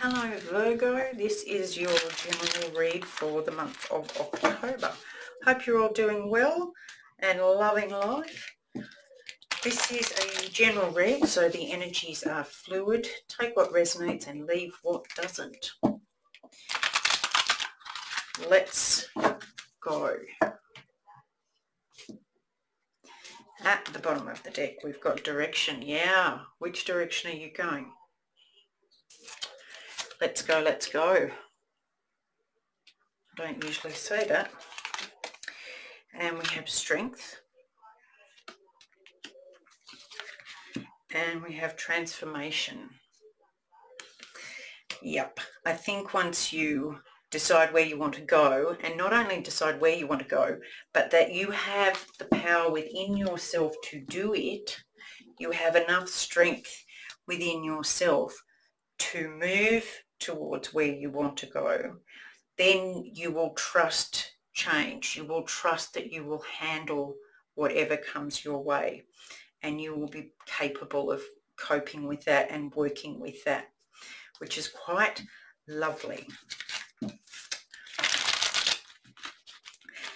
Hello Virgo, this is your general read for the month of October. Hope you're all doing well and loving life. This is a general read, so the energies are fluid. Take what resonates and leave what doesn't. Let's go. At the bottom of the deck we've got direction. Yeah, which direction are you going? Let's go, let's go. I don't usually say that. And we have strength. And we have transformation. Yep, I think once you decide where you want to go, and not only decide where you want to go, but that you have the power within yourself to do it, you have enough strength within yourself to move towards where you want to go, then you will trust change. You will trust that you will handle whatever comes your way, and you will be capable of coping with that and working with that, which is quite lovely.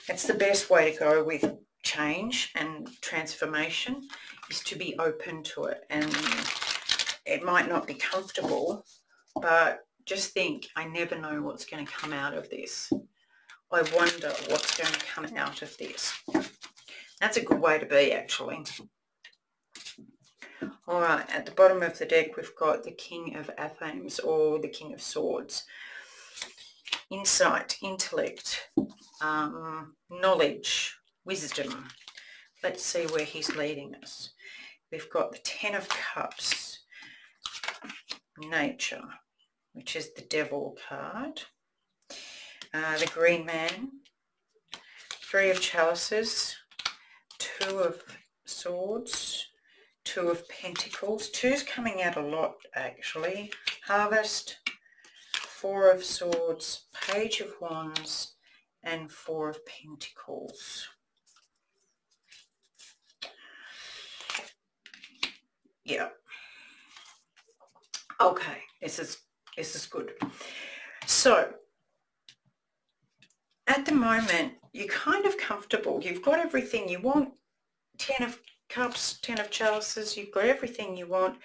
That's the best way to go with change and transformation, is to be open to it. And it might not be comfortable, but just think, I never know what's going to come out of this. I wonder what's going to come out of this. That's a good way to be, actually. All right, at the bottom of the deck, we've got the King of Athens, or the King of Swords. Insight, intellect, knowledge, wisdom. Let's see where he's leading us. We've got the Ten of Cups, nature, which is the Devil card, the Green Man, Three of Chalices, Two of Swords, Two of Pentacles. Two's coming out a lot, actually. Harvest, Four of Swords, Page of Wands, and Four of Pentacles. Yeah. Okay, this is good. So at the moment you're kind of comfortable. You've got everything you want. Ten of Cups, Ten of Chalices, you've got everything you want.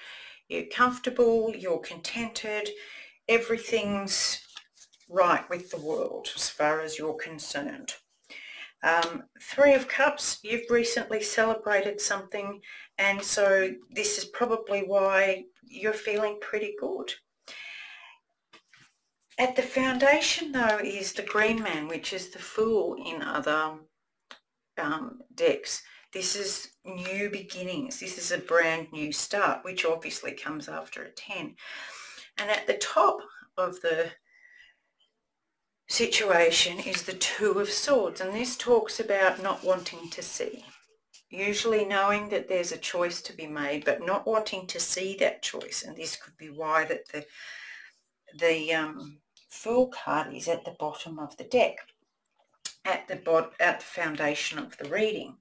You're comfortable, you're contented, everything's right with the world as far as you're concerned. Three of Cups, you've recently celebrated something, and so this is probably why you're feeling pretty good. At the foundation, though, is the Green Man, which is the Fool in other decks. This is new beginnings. This is a brand new start, which obviously comes after a 10. And at the top of the situation is the Two of Swords, and this talks about not wanting to see. Usually knowing that there's a choice to be made, but not wanting to see that choice. And this could be why that the Fool card is at the bottom of the deck, at the foundation of the reading.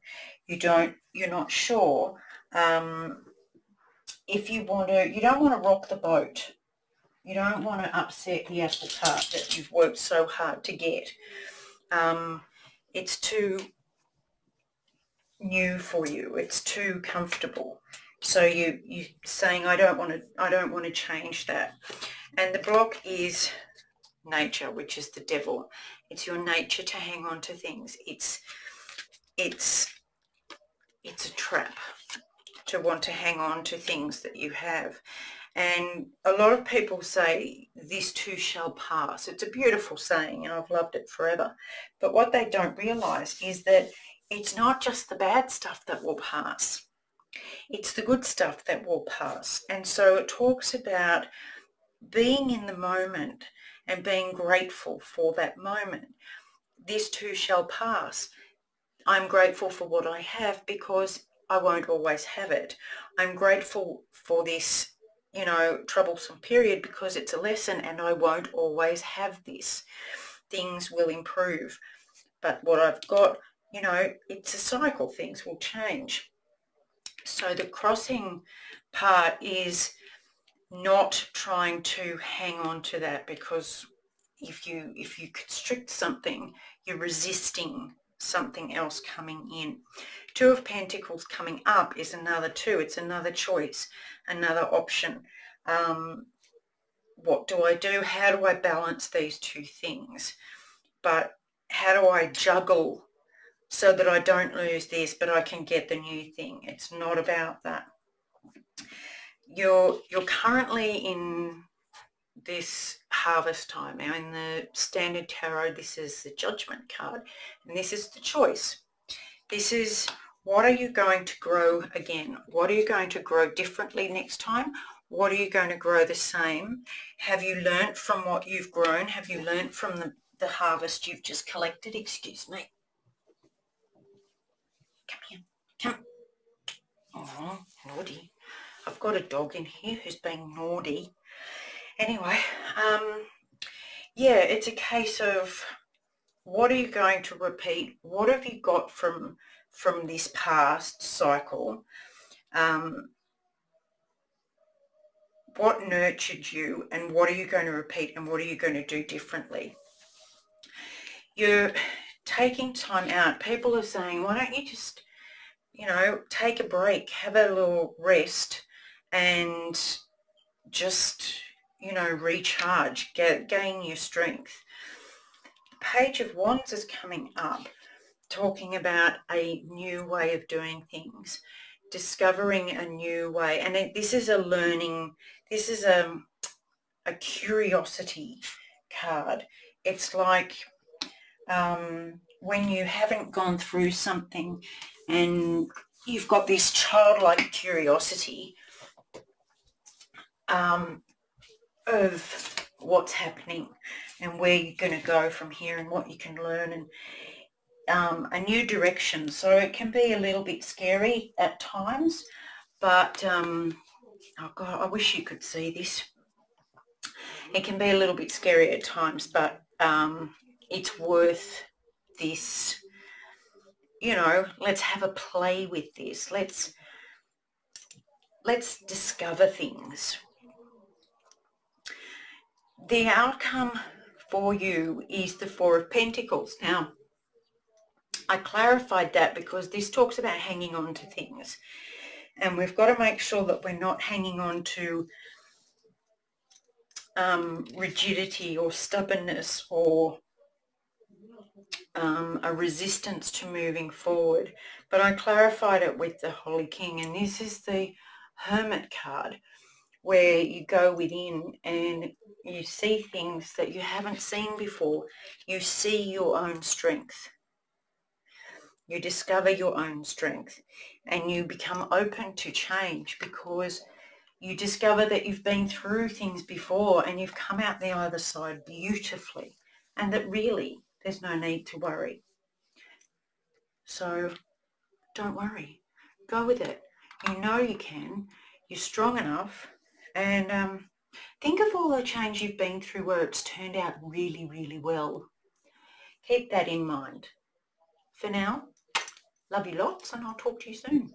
You're not sure if you want to. You don't want to rock the boat. You don't want to upset the apple cart that you've worked so hard to get. It's too new for you. It's too comfortable. So you're saying, I don't want to change that. And the block is nature, which is the Devil. It's your nature to hang on to things. It's a trap to want to hang on to things that you have. And a lot of people say, this too shall pass. It's a beautiful saying, and I've loved it forever. But what they don't realise is that it's not just the bad stuff that will pass. It's the good stuff that will pass. And so it talks about being in the moment and being grateful for that moment. This too shall pass. I'm grateful for what I have because I won't always have it. I'm grateful for this, troublesome period because it's a lesson and I won't always have this. Things will improve. But what I've got, it's a cycle. Things will change. So the crossing part is not trying to hang on to that, because if you constrict something, you're resisting something else coming in. Two of Pentacles coming up is another two. It's another choice, another option. What do I do? How do I balance these two things? But how do I juggle so that I don't lose this, but I can get the new thing? It's not about that. You're currently in this harvest time. Now in the Standard Tarot, this is the Judgment card, and this is the choice. This is, what are you going to grow again? What are you going to grow differently next time? What are you going to grow the same? Have you learnt from what you've grown? Have you learnt from the harvest you've just collected? Excuse me. Come here. Come. Oh, naughty. I've got a dog in here who's being naughty. Anyway, yeah, it's a case of, what are you going to repeat? What have you got from this past cycle? What nurtured you, and what are you going to repeat, and what are you going to do differently? You're taking time out. People are saying, why don't you just, you know, take a break, have a little rest, and just, you know, recharge, gain your strength. The Page of Wands is coming up, talking about a new way of doing things, discovering a new way. And this is a learning, this is a curiosity card. It's like when you haven't gone through something and you've got this childlike curiosity of what's happening and where you're going to go from here and what you can learn, and a new direction. So it can be a little bit scary at times, but oh God, I wish you could see this. It can be a little bit scary at times, but it's worth this. You know, let's have a play with this. Let's discover things. The outcome for you is the Four of Pentacles. Now, I clarified that because this talks about hanging on to things, and we've got to make sure that we're not hanging on to rigidity or stubbornness or a resistance to moving forward. But I clarified it with the Holy King, and this is the Hermit card, where you go within and you see things that you haven't seen before. You see your own strength. You discover your own strength, and you become open to change because you discover that you've been through things before and you've come out the other side beautifully, and that really there's no need to worry. So don't worry. Go with it. You know you can. You're strong enough. And think of all the change you've been through where it's turned out really, really well. Keep that in mind. For now, love you lots, and I'll talk to you soon.